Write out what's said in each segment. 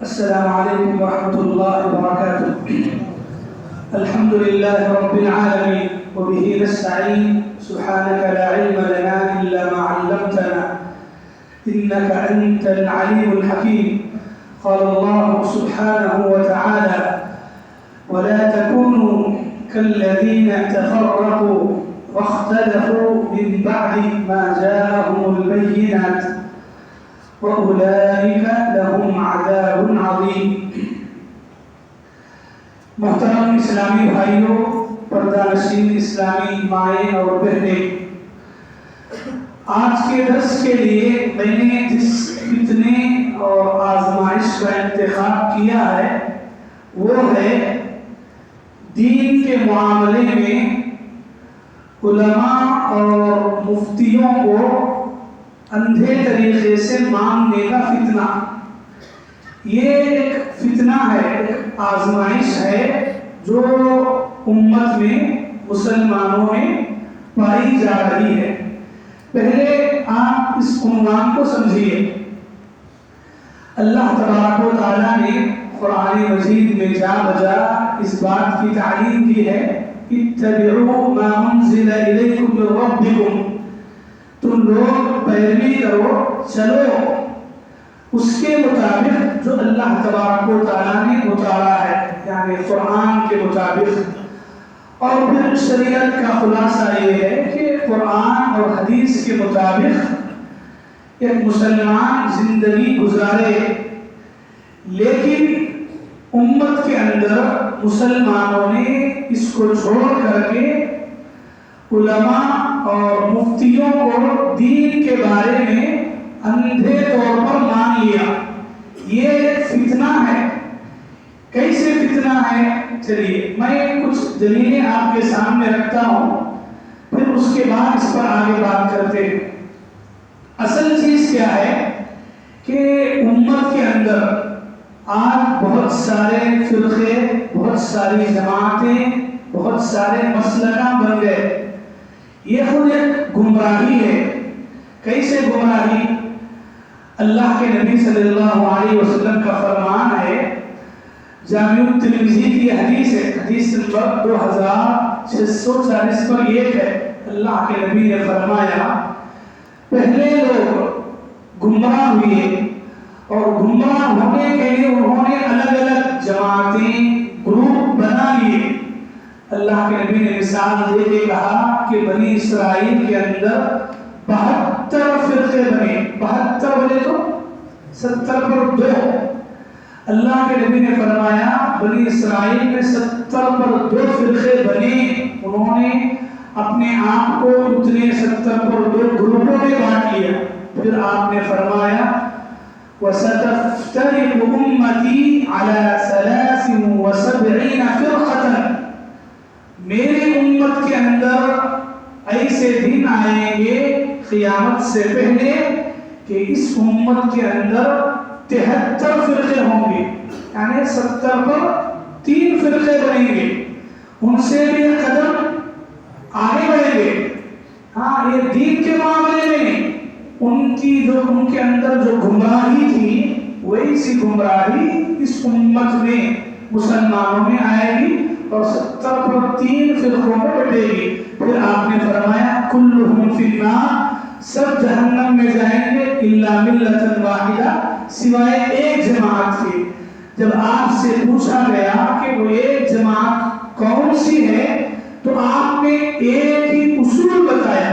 السلام عليكم ورحمة الله وبركاته. الحمد لله رب العالمين وبه نستعين. سبحانك لا علم لنا إلا ما علمتنا إنك أنت العليم الحكيم. قال الله سبحانه وتعالى: ولا تكونوا كالذين تفرقوا واختلفوا من بعد ما جاءهم البينات وأولئك لهم عذاب عظيم. محترم اسلامی بھائیوں، پردہ نشین اسلامی مائیں اور بہنیں، آج کے درس کے لیے میں نے جس فتنے اور آزمائش کا انتخاب کیا ہے وہ ہے دین کے معاملے میں علماء اور مفتیوں کو اندھے طریقے سے ماننے کا فتنہ. یہ ایک فتنہ ہے، ایک آزمائش ہے جو امت میں، مسلمانوں میں پائی جا رہی ہے. پہلے آپ اس عنوان کو سمجھیے. اللہ تبارک و تعالیٰ نے قرآن مجید میں جا بجا اس بات کی تعلیم کی ہے: اتبعوا ما انزل الیکم من ربکم. تم لوگ پیروی کرو، چلو اس کے مطابق جو اللہ تبارک و تعالیٰ نے اتارا ہے، یعنی قرآن کے مطابق. اور پھر شریعت کا خلاصہ یہ ہے کہ قرآن اور حدیث کے مطابق ایک مسلمان زندگی گزارے. لیکن امت کے اندر مسلمانوں نے اس کو چھوڑ کر کے علماء اور مفتیوں کو دین کے بارے میں اندھے طور پر مان لیا. یہ ایک فتنہ ہے. کیسے فتنہ ہے؟ چلیے میں کچھ دلیلیں آپ کے سامنے رکھتا ہوں، پھر اس کے بعد اس پر آگے بات کرتے ہیں. اصل چیز کیا ہے کہ امت کے اندر آج بہت سارے فرقے، بہت ساری جماعتیں، بہت سارے مسلکاں بن گئے. یہ خود ایک گمراہی ہے. کیسے گمراہی؟ اللہ کے نبی صلی اللہ علیہ وسلم کا فرمان ہے، جامع الترمذی کی حدیث ہے، حدیث نمبر 2640 پر یہ ہے. اللہ کے نبی نے فرمایا: پہلے لوگ گمراہ ہوئے اور گمراہ ہونے کے لیے انہوں نے الگ الگ جماعتیں، گروپ بنا لیے. اللہ کے نبی نے مثال دے کے کہا کہ بنی اسرائیل کے اندر 72 فرقے بنے. 72 بنے تو 70 پر 2. اللہ کے نبی نے فرمایا بنی اسرائیل میں 70 پر 2 فرقے بنے. انہوں نے اپنے آپ کو اتنے 70 پر 2 گروپوں میں بانٹ لیا. پھر آپ نے فرمایا: وَسَتَفْتَرِقُ أُمَّتِي عَلَى 73 فِرْقَةً. میری امت کے اندر ایسے دن آئیں گے قیامت سے پہلے کہ اس امت کے اندر 73 فرقے ہوں گے، یعنی 70 پر 3 فرقے بنیں گے. ان سے بھی قدم آگے بڑھیں گے. ہاں، یہ دین کے معاملے میں نہیں. ان کے اندر جو گمراہی تھی ویسی گمراہی اس امت میں، مسلمانوں میں آئے گی اور 70 پر 3 فرقوں میں بٹے گی. پھر آپ نے فرمایا: کلہم فی النار. سب جہنم میں جائیں گے الا ملۃ واحدہ، سوائے ایک جماعت کے. جب آپ سے پوچھا گیا کہ وہ ایک جماعت کون سی ہے تو آپ نے ایک ہی اصول بتایا،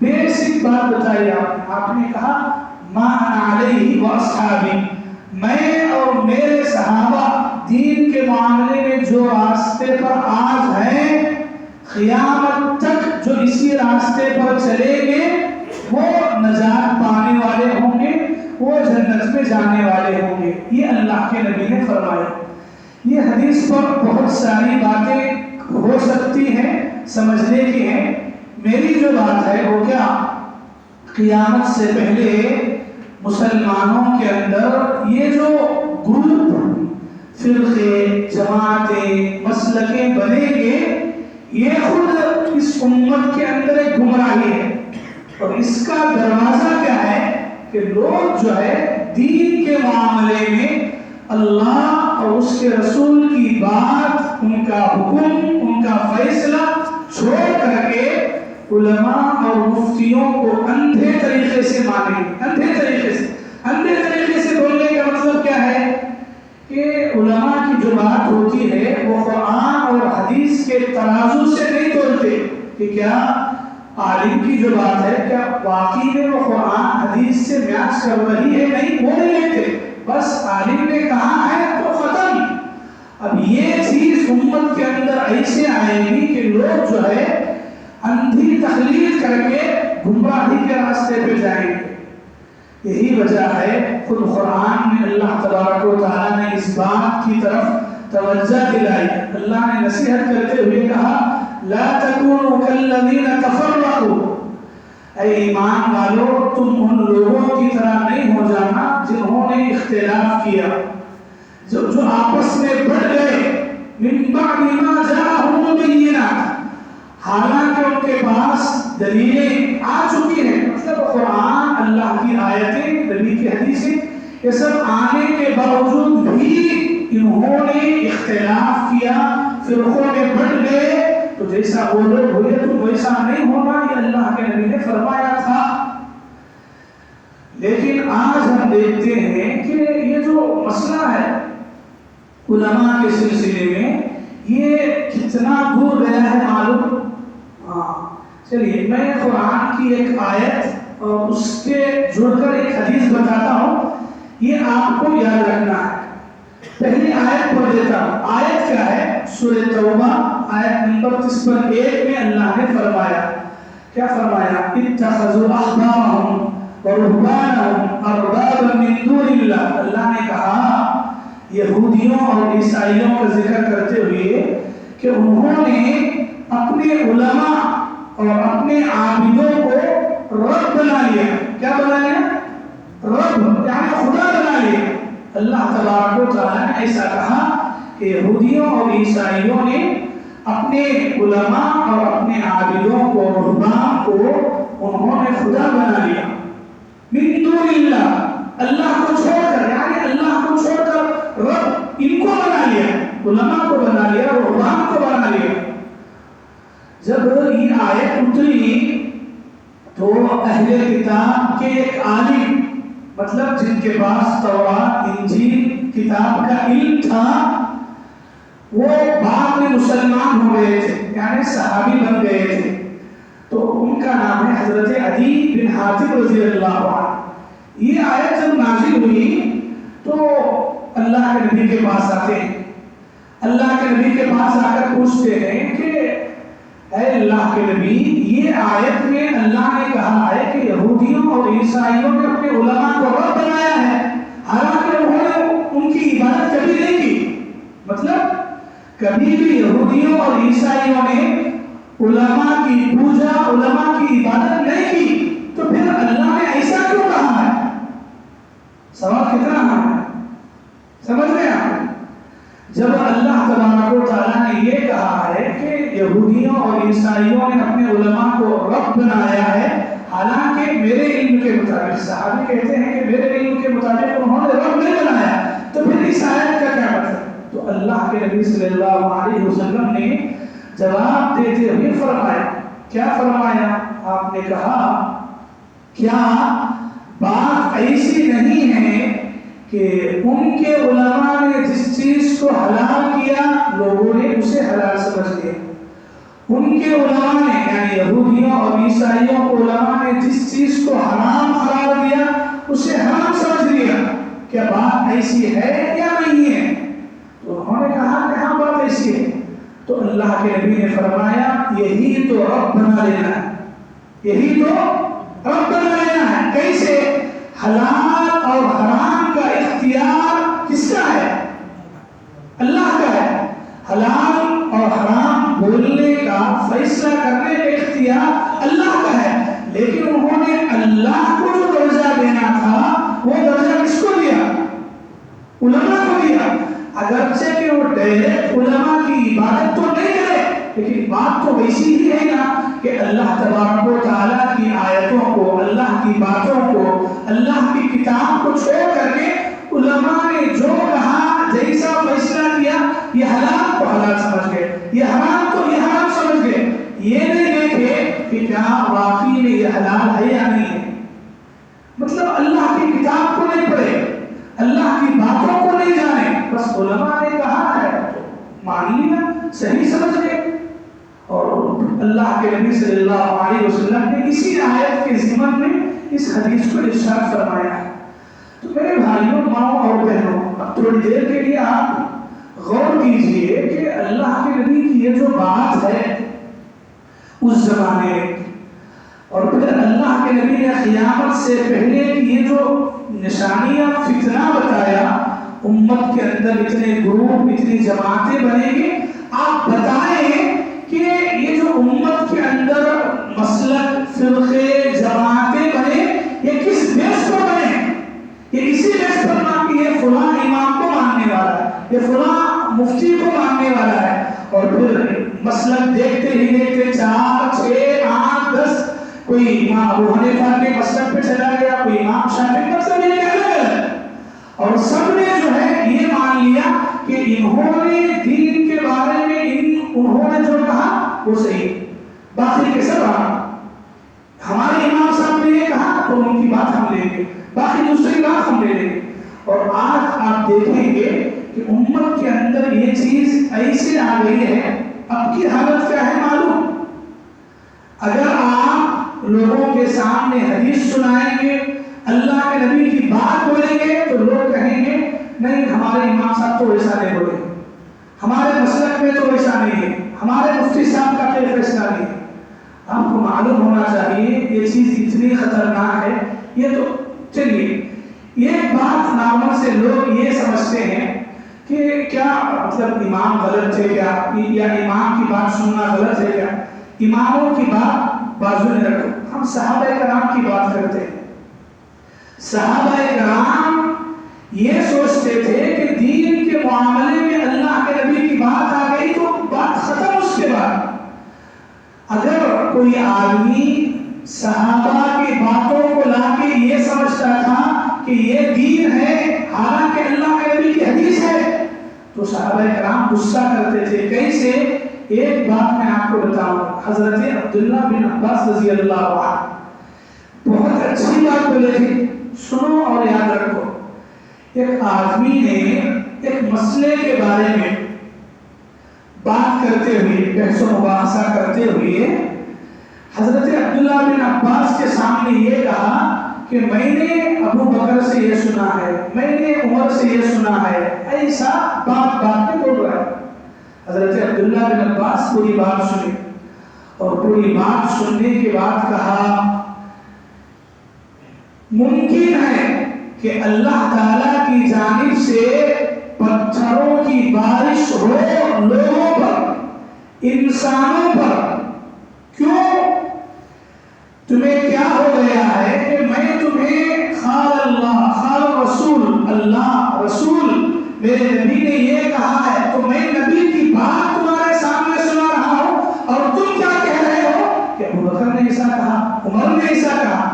بیسک بات بتائی. آپ نے کہا: ما انا علیہ واصحابی. میں اور میرے صحابہ دین کے معاملے میں جو راستے پر آج ہیں، قیامت تک جو اسی راستے پر چلیں گے وہ نجات پانے والے ہوں گے، وہ جنت میں جانے والے ہوں گے. یہ اللہ کے نبی نے فرمایا. یہ حدیث پر بہت ساری باتیں ہو سکتی ہیں، سمجھنے کی ہیں. میری جو بات ہے وہ کیا؟ قیامت سے پہلے مسلمانوں کے اندر یہ جو گروپ، فرقے، جماعتیں، مسلکیں بنیں گے، یہ خود اس امت کے اندر ایک گمراہی ہے. اور اس کا دروازہ کیا ہے کہ لوگ جو ہے دین کے معاملے میں اللہ اور اس کے رسول کی بات، ان کا حکم، ان کا فیصلہ چھوڑ کر کے علماء اور مفتیوں کو اندھے طریقے سے مانیں، اندھے طریقے سے بولنے کا مطلب کیا ہے کہ علماء کی جو بات ہوتی ہے وہ قرآن اور حدیث کے ترازو سے نہیں بولتے کہ کیا عالم کی جو بات ہے کیا واقعی میں وہ قرآن حدیث سے میچ کر رہی ہے، نہیں، وہ نہیں لیتے، بس عالم نے کہا ہے تو ختم۔ اب یہ چیز امت کے اندر ایسے آئے گی کہ لوگ جو ہے اندھی تقلید کر کے گمراہی کے راستے پہ جائیں گے۔ یہی وجہ ہے خود قرآن میں اللہ تبارک و تعالیٰ نے اس بات کی طرف توجہ دلائی۔ اللہ نے نصیحت کرتے ہوئے کہا لا تکونوا کالذین تفرقوا، اے ایمان والو تم ان لوگوں کی طرح نہیں ہو جانا جنہوں نے اختلاف کیا، جو آپس میں بٹ گئے، من بعد ما جاءہم البینات، حالانکہ ان کے پاس دلیلیں آ چکی ہیں، مطلب قرآن، اللہ کی آیتیں، نبی کی حدیثیں، یہ سب آنے کے باوجود بھی انہوں نے اختلاف کیا، فرقوں میں بٹ گئے، تو جیسا وہ لوگ ہوئے تو ویسا نہیں ہونا، یہ اللہ کے نبی نے فرمایا تھا۔ لیکن آج ہم دیکھتے ہیں کہ یہ جو مسئلہ ہے علماء کے سلسلے میں یہ کتنا دور گیا ہے معلوم؟ چلیے میں قرآن کی ایک آیت اور اس کے جڑ کر ایک حدیث بتاتا ہوں، یہ آپ کو یاد رکھنا ہے۔ پہلی آیت پڑھ دیتا ہوں۔ آیت کیا ہے؟ سورہ توبہ آیت نمبر 31 میں اللہ نے فرمایا، کیا فرمایا؟ اتخذوا احبارهم ورهبانهم اربابا من دون اللہ۔ اللہ نے کہا یہودیوں اور عیسائیوں کا ذکر کرتے ہوئے کہ انہوں نے اپنے علماء اور اپنے عابدوں کو رب بنا لیا۔ کیا بنا لیا؟ رب، یعنی خدا بنا لیا۔ اللہ تبارک و تعالیٰ نے ایسا کہا کہ یہودیوں اور عیسائیوں نے اپنے علماء اور اپنے عابدوں کو، رہبان کو انہوں نے خدا بنا لیا۔ من دون اللہ، اللہ کو چھوڑ کر، یعنی اللہ کو چھوڑ کر رب ان کو بنا لیا، علماء کو بنا لیا، رہبان کو بنا لیا۔ جب یہ آیت اتری تو اہل کتاب کے ایک عالم، مطلب جن کے پاس تورات، انجیل، کتاب کا علم تھا، وہ بعد میں مسلمان ہو گئے تھے، یعنی صحابی بن گئے تھے، تو ان کا نام ہے حضرت عدی بن حاتم رضی اللہ عنہ۔ یہ آیت جب نازل ہوئی تو اللہ کے نبی کے پاس آتے ہیں، اللہ کے نبی کے پاس آ کر پوچھتے ہیں کہ اے اللہ کے نبی، یہ آیت میں اللہ نے کہا ہے کہ یہودیوں اور عیسائیوں نے اپنے علماء کو رب بنایا ہے، حالانکہ انہوں نے ان کی عبادت کبھی نہیں کی، مطلب کبھی بھی یہودیوں اور عیسائیوں نے علماء کی پوجا، علماء کی عبادت نہیں کی، تو پھر اللہ نے ایسا کیوں کہا ہے؟ سوال کتنا ہے، سمجھ رہے ہیں آپ؟ جب اللہ تبارک و تعالیٰ نے یہ کہا ہے کہ یہودیوں اور عیسائیوں نے اپنے علماء کو رب بنایا ہے، حالانکہ میرے علم کے مطابق، صحابی کہتے ہیں کہ میرے علم کے مطابق انہوں نے رب نہیں بنایا، تو پھر اس آیت کا کیا مطلب؟ تو اللہ کے نبی صلی اللہ علیہ وسلم نے جواب دیتے ہوئے فرمایا، کیا فرمایا؟ آپ نے کہا کیا بات ایسی نہیں ہے کہ ان کے علماء نے جس چیز کو حلال کیا لوگوں نے اسے حلال سمجھ لیا، ان کے علماء نے یعنی یہودیوں اور عیسائیوں کو علماء نے جس چیز کو حرام قرار دیا اسے حرام سمجھ لیا، کیا بات ایسی ہے یا نہیں ہے؟ تو انہوں نے کہا کہ ہاں بات ایسی ہے، تو اللہ کے نبی نے فرمایا یہی تو رب بنا لینا ہے، یہی تو رب بنا لینا ہے۔ کیسے؟ حلال اور حرام کا اختیار کس کا ہے؟ اللہ کا ہے۔ حلال اور حرام بولنے کا، فیصلہ کرنے کا اختیار اللہ کا ہے، لیکن انہوں نے اللہ کو جو درجہ دینا تھا وہ درجہ کس کو دیا؟ علماء کو دیا۔ اگرچہ کہ وہ ڈائریکٹ علماء کی عبادت تو نہیں کرے، لیکن بات تو ویسی ہی ہے نا کہ اللہ تبارک و تعالیٰ کی آیتوں کو، اللہ کی باتوں کو، اللہ کی کتاب کو چھوڑ کر کے علماء نے جو کہا جیسا فیصلہ کیا یہ حلال کو حلال سمجھ گئے, یہ حرام کو یہ حرام سمجھ گئے. یہ نہیں دیکھے کہ کیا واقعی میں یہ حلال ہے یا نہیں ہے. مطلب اللہ کی کتاب کو نہیں پڑھے, اللہ کی باتوں کو نہیں جانے, بس علماء نے کہا ہے تو مان لیا, صحیح سمجھ گئے. اور اللہ کے نبی صلی اللہ علیہ وسلم نے اسی آیت کے ضمن میں اس حدیث کو ارشاد فرمایا ہے. تو میرے بھائیوں, ماؤں اور بہنوں, اب تھوڑی دیر کے لیے آپ غور کیجئے کہ اللہ کے نبی کی یہ جو بات ہے اس زمانے میں, اور پھر اللہ کے نبی نے قیامت سے پہلے کی یہ جو نشانیاں فتنہ بتایا, امت کے اندر اتنے گروپ اتنی جماعتیں بنیں گے, آپ بتائیں کہ یہ جو امت کے اندر مسلک فرقے جماعتیں بنے یہ کس بیس پر بنے؟ یہ اسی بیس پر نہ کہ یہ فلاں امام کو ماننے والا ہے, یہ فلاں مفتی کو ماننے والا ہے, اور پھر مسلک دیکھتے ہی دیکھتے 4 6 8 10 کوئی امام ابو حنیفہ کے مسلک پہ چلا گیا, کوئی امام شافعی, مطلب یہ الگ ہے. اور سب نے جو ہے یہ مان لیا کہ انہوں نے دین کے بارے میں انہوں نے جو کہا وہ صحیح, باقی کے سب ہمارے امام صاحب نے یہ کہا تو ان کی بات ہم لیں گے, باقی دوسری بات ہم لے لیں گے. اور آج آپ دیکھیں گے کہ امت کے اندر یہ چیز ایسے آ گئی ہے, اب کی حالت کیا ہے معلوم؟ اگر آپ لوگوں کے سامنے حدیث سنائیں گے, اللہ کے نبی کی بات بولیں گے, تو لوگ کہیں گے نہیں ہمارے امام صاحب تو ایسا نہیں بولے, ہمارے مسلک میں تو ایسا نہیں ہے, ہمارے مفتی صاحب کا کوئی فیصلہ نہیں ہے. آپ کو معلوم ہونا چاہیے یہ چیز اتنی خطرناک ہے. یہ تو چلیے ایک بات نارمل سے لوگ یہ سمجھتے ہیں کہ کیا مطلب امام غلط تھے کیا, یا امام کی بات سننا غلط ہے کیا. اماموں کی بات بازو میں رکھو, ہم صحابہ کرام کی بات کرتے ہیں. صحابہ کرام یہ سوچتے تھے کہ دین کے معاملے میں اللہ کے نبی کی بات آ گئی تو بات ختم. اس کے بعد اگر کوئی آدمی صحابہ کی باتوں کو لا کے یہ سمجھتا تھا کہ یہ دین ہے حالانکہ اللہ کے نبی کی حدیث ہے, تو صحابہ کرام غصہ کرتے تھے. کیسے؟ ایک بات میں آپ کو بتاؤں, حضرت عبداللہ بن عباس رضی اللہ عنہ بہت اچھی بات بولے تھے, سنو اور یاد رکھو. ایک آدمی نے ایک مسئلے کے بارے میں بات کرتے ہوئے, بحث و مباحثہ کرتے ہوئے حضرت عبداللہ بن عباس کے سامنے یہ کہا کہ میں نے ابو بکر سے یہ سنا ہے, میں نے عمر سے یہ سنا ہے, ایسا بات میں بول رہا ہے. حضرت عبداللہ بن عباس پوری بات سنی, اور پوری بات سننے کے بعد کہا ممکن ہے کہ اللہ تعالیٰ کی جانب سے پتھروں کی بارش ہو لوگوں پر, انسانوں پر. کیوں؟ تمہیں کیا ہو گیا ہے کہ میں تمہیں قال اللہ قال رسول, اللہ رسول میرے نبی نے یہ کہا ہے, تو میں نبی کی بات تمہارے سامنے سنا رہا ہوں, اور تم کیا کہہ رہے ہو کہ ابو بکر نے ایسا کہا, عمر نے ایسا کہا.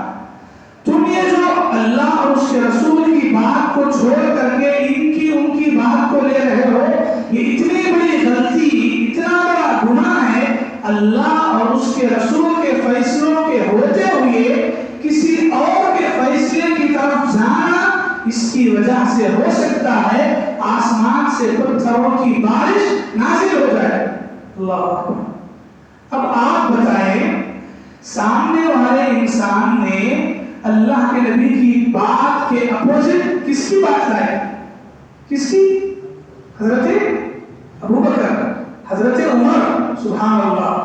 تم یہ جو اللہ اور اس کے رسول کی بات کو چھوڑ کر کے ان کی بات کو لے رہے ہو, یہ اتنی بڑی غلطی, اتنا بڑا گناہ ہے. اللہ اور اس کے رسول کے فیصلوں کے ہوتے ہوئے کسی اور کے فیصلے کی طرف جانا, اس کی وجہ سے ہو سکتا ہے آسمان سے پتھروں کی بارش نازل ہو جائے. اللہ اکبر. اب آپ بتائیں, سامنے والے انسان نے اللہ کے نبی کی بات کے اپوزٹ کس کی بات لائے؟ کس کی؟ حضرت ابو بکر, حضرت عمر. سبحان اللہ.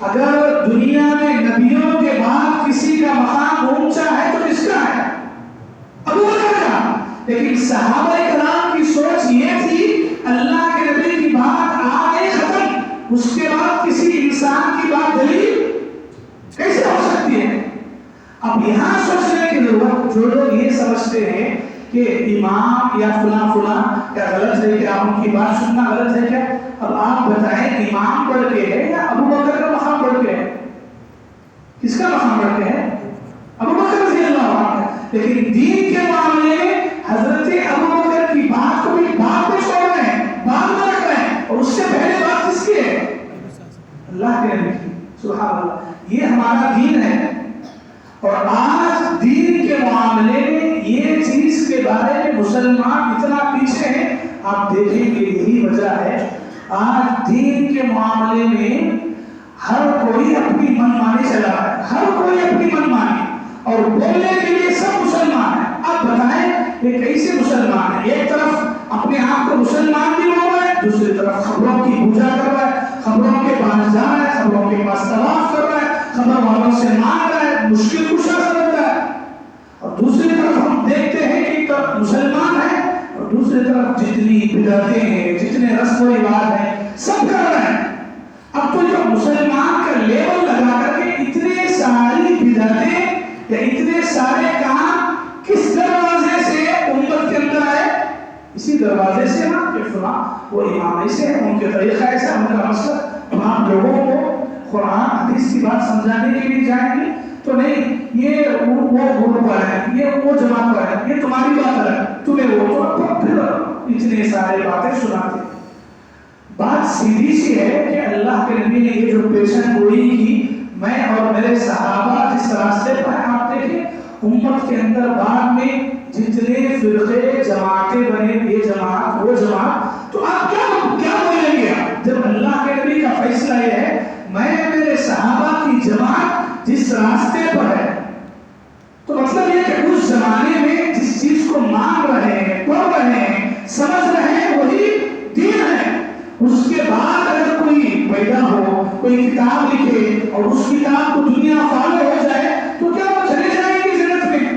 اگر دنیا میں نبیوں کے بعد کسی کا مقام اونچا ہے تو کس کا ہے؟ ابو بکر کا. لیکن صحابہ کرام کی سوچ یہ تھی اللہ کے نبی کی بات آ گئی ختم, اس کے بعد کسی انسان کی بات دلیل کیسے ہو سکتی ہے؟ اب یہاں سوچنے کی ضرورت, جو لوگ یہ سمجھتے ہیں کہ امام یا فلاں کیا غلط ہے, کیا ان کی بات سننا غلط ہے کیا, اب آپ بتائیں امام بڑھ کے ہے یا ابو بکر کا مقام بڑھ کے ہے؟ کس کا مقام بڑھ کے ہے؟ ابو بکر رضی اللہ عنہ. لیکن دین کے معاملے میں حضرت ابو بکر اللہ کے نبی کی. سبحان اللہ. یہ ہمارا دین ہے. اور آج دین کے معاملے میں یہ چیز کے بارے میں مسلمان اتنا پیچھے ہیں. آپ دیکھیں کہ یہی وجہ ہے آج دین کے معاملے میں ہر کوئی اپنی من مانی چلا رہا ہے. ہر کوئی اپنی من مانی اور بولنے کے لیے سب مسلمان ہیں. آپ بتائیں یہ کیسے مسلمان ہیں؟ ایک طرف اپنے آپ کو مسلمان بھی ہو رہا ہے, دوسری طرف خبروں کی پوجا کر رہا ہے, خبروں کے پاس جا رہا ہے, خبروں کے پاس طواف کر رہا ہے, خبر والوں سے مانگ رہا ہے, مشکل کشا سمجھ رہا ہے. اور دوسری طرف ہم دیکھتے ہیں کہ ایک طرف مسلمان ہے اور دوسری طرف جتنی بدعتیں ہیں, جتنے رسم و رواج ہیں, سب کر رہے ہیں. اب تو جو مسلمان کا لیبل لگا کر کے اتنے ساری بدعتیں یا اتنے سارے کام کس دروازے سے امت کے اندر آئے؟ اسی دروازے سے نا کہ فلاں وہ امام ایسے ہیں, ان کے طریقہ ایسا, ان کا مسئلہ. ہم آپ لوگوں کو قرآن حدیث کی بات سمجھانے کے لیے جائیں گے تو نہیں یہ وہ گروپ ہے, یہ وہ جماعت ہے, یہ تمہاری بات ہے, تمہیں وہ تو پھر اتنے سارے باتیں سناتے. بات سیدھی سی ہے کہ اللہ کے نبی نے یہ جو پیشن گوئی کی, میں اور میرے صحابہ جس راستے پر ہیں, آپ دیکھیں امت کے اندر بعد میں جتنے فرقے جماعتیں بنے, یہ جماعت وہ جماعت, تو آپ کیا بولیں گے جب اللہ کے نبی کا فیصلہ یہ ہے میں میرے صحابہ کی جماعت جس راستے پر ہے. تو مطلب یہ کہ اس زمانے میں جس چیز کو مان رہے ہیں, پڑھ رہے ہیں, سمجھ رہے ہیں وہی دین ہے. اس کے بعد اگر کوئی پیدا ہو, کوئی کتاب لکھے اور اس کتاب کو دنیا فالو ہو جائے تو کیا وہ چلے جائیں گے جنت میں؟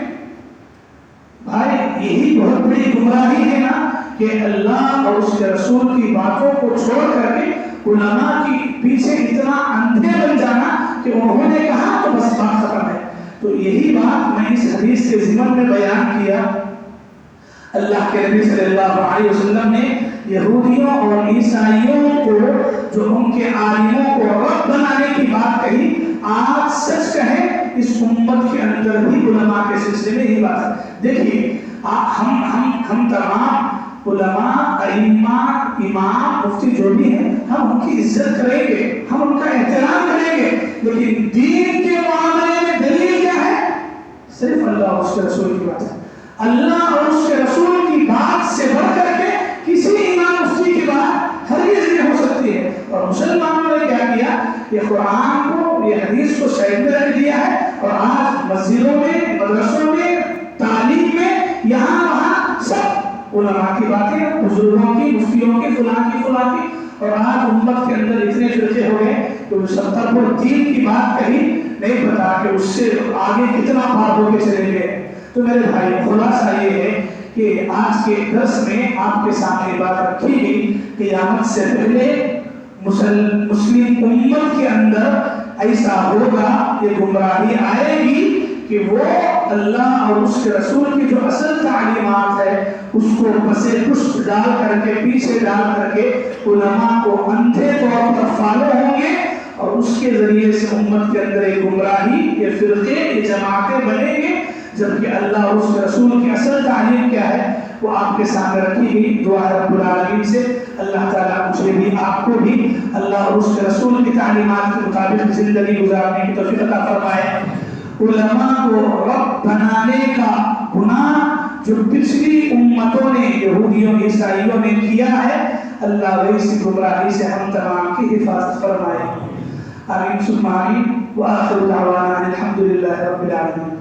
بھائی یہی بہت بڑی گمراہی ہے نا کہ اللہ اور اس کے رسول کی باتوں کو چھوڑ کر کے علماء کی پیچھے اتنا اندھے بن جانا کہ انہوں نے کہا تو بس بات ختم ہے. تو یہی بات میں اس حدیث کے ضمن میں بیان کیا. اللہ کے نبی صلی اللہ علیہ وسلم نے یہودیوں اور عیسائیوں کو جو ان کے عالموں کو رب بنانے کی بات کہی, آج سچ کہیں اس امت کے اندر بھی علماء کے سلسلے میں یہی بات ہے. دیکھیے ہم تمام علماء, ائمہ, امام, مفتی جو بھی ہیں, ہم ان کی عزت کریں گے, ہم ان کا احترام کریں گے, لیکن دین کے معاملے میں دلیل کیا ہے؟ صرف اللہ اور اس کے رسول کی بات ہے. اللہ اور اس کے رسول کی بات سے بڑھ کر کے کسی امام مفتی کی بات ہرگز نہیں ہو سکتی ہے. اور مسلمانوں نے کیا کیا, یہ قرآن کو, یہ حدیث کو سائڈ میں رکھ دیا ہے اور آج مسجدوں میں, مدرسوں میں, تعلیم میں, یہاں وہاں سب علماء کی باتیں, بزرگوں کی, مفتیوں کی, فلاں کی. اور آج امت کے اندر اتنے فرقے ہو گئے کہ 70 دین کی بات کہی نہیں پتا کہ اس سے آگے کتنا پار ہو کے چلے گئے. تو میرے بھائی خلاصہ یہ ہے کہ آج کے درس میں آپ کے سامنے بات رکھی گئی کہ قیامت سے پہلے مسلم امت کے اندر ایسا ہوگا, یہ گمراہی آئے گی کہ وہ اللہ اور اس کے رسول کی جو اصل تعلیمات ہے اس کو پسے پشت ڈال کر کے, پیچھے ڈال کر کے علماء کو اندھے طور پر فالو ہوں گے اور اس کے ذریعے سے امت کے اندر ایک گمراہی, یہ فرقے, یہ جماعتیں بنیں گے. جبکہ اللہ اور اس کے رسول کی اصل تعلیم کیا ہے وہ آپ کے سامنے رکھی گئی. دعا رب العالمین سے اللہ تعالیٰ مجھے بھی, آپ کو بھی اللہ اور اس کے رسول کی تعلیمات کے مطابق زندگی گزارنے کی توفیق عطا فرمائے. علماء کو رب بنانے کا گناہ جو پچھلی امتوں نے, یہودیوں, عیسائیوں نے کیا ہے, اللہ ویسی گمراہی سے ہم تمام کی حفاظت فرمائے. آمین ثم آمین. وآخر دعوانا الحمد للہ رب العالمین.